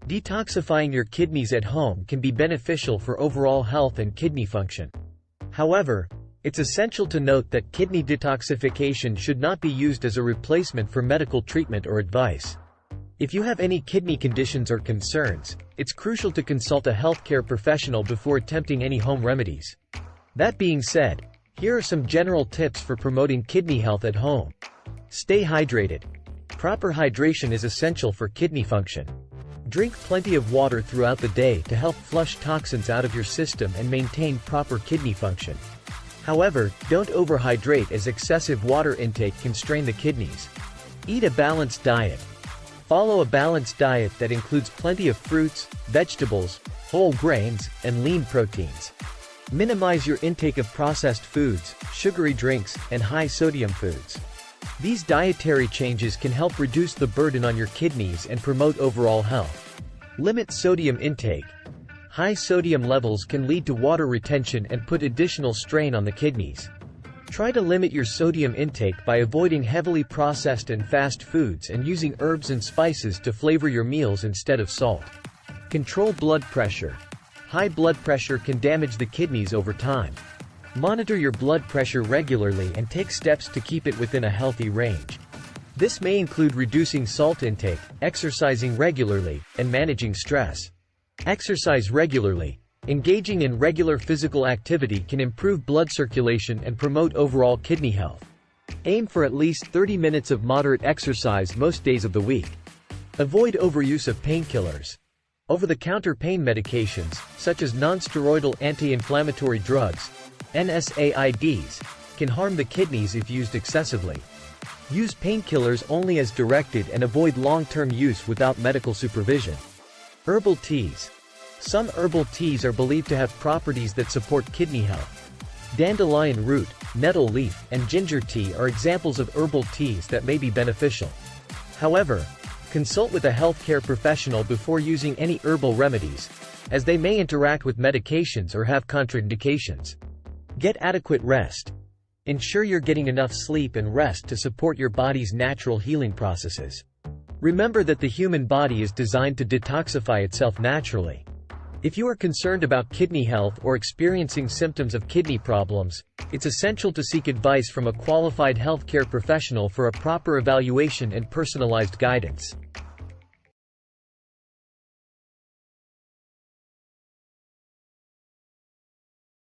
Detoxifying your kidneys at home can be beneficial for overall health and kidney function. However, it's essential to note that kidney detoxification should not be used as a replacement for medical treatment or advice. If you have any kidney conditions or concerns, it's crucial to consult a healthcare professional before attempting any home remedies. That being said, here are some general tips for promoting kidney health at home. Stay hydrated. Proper hydration is essential for kidney function. Drink plenty of water throughout the day to help flush toxins out of your system and maintain proper kidney function. However, don't overhydrate as excessive water intake can strain the kidneys. Eat a balanced diet. Follow a balanced diet that includes plenty of fruits, vegetables, whole grains, and lean proteins. Minimize your intake of processed foods, sugary drinks, and high-sodium foods. These dietary changes can help reduce the burden on your kidneys and promote overall health. Limit sodium intake. High sodium levels can lead to water retention and put additional strain on the kidneys. Try to limit your sodium intake by avoiding heavily processed and fast foods and using herbs and spices to flavor your meals instead of salt. Control blood pressure. High blood pressure can damage the kidneys over time. Monitor your blood pressure regularly and take steps to keep it within a healthy range. This may include reducing salt intake, exercising regularly, and managing stress. Exercise regularly. Engaging in regular physical activity can improve blood circulation and promote overall kidney health. Aim for at least 30 minutes of moderate exercise most days of the week. Avoid overuse of painkillers. Over-the-counter pain medications, such as non-steroidal anti-inflammatory drugs, NSAIDs, can harm the kidneys if used excessively. Use painkillers only as directed and avoid long-term use without medical supervision. Herbal teas. Some herbal teas are believed to have properties that support kidney health. Dandelion root, nettle leaf, and ginger tea are examples of herbal teas that may be beneficial. However, consult with a healthcare professional before using any herbal remedies, as they may interact with medications or have contraindications. Get adequate rest. Ensure you're getting enough sleep and rest to support your body's natural healing processes. Remember that the human body is designed to detoxify itself naturally. If you are concerned about kidney health or experiencing symptoms of kidney problems, it's essential to seek advice from a qualified healthcare professional for a proper evaluation and personalized guidance.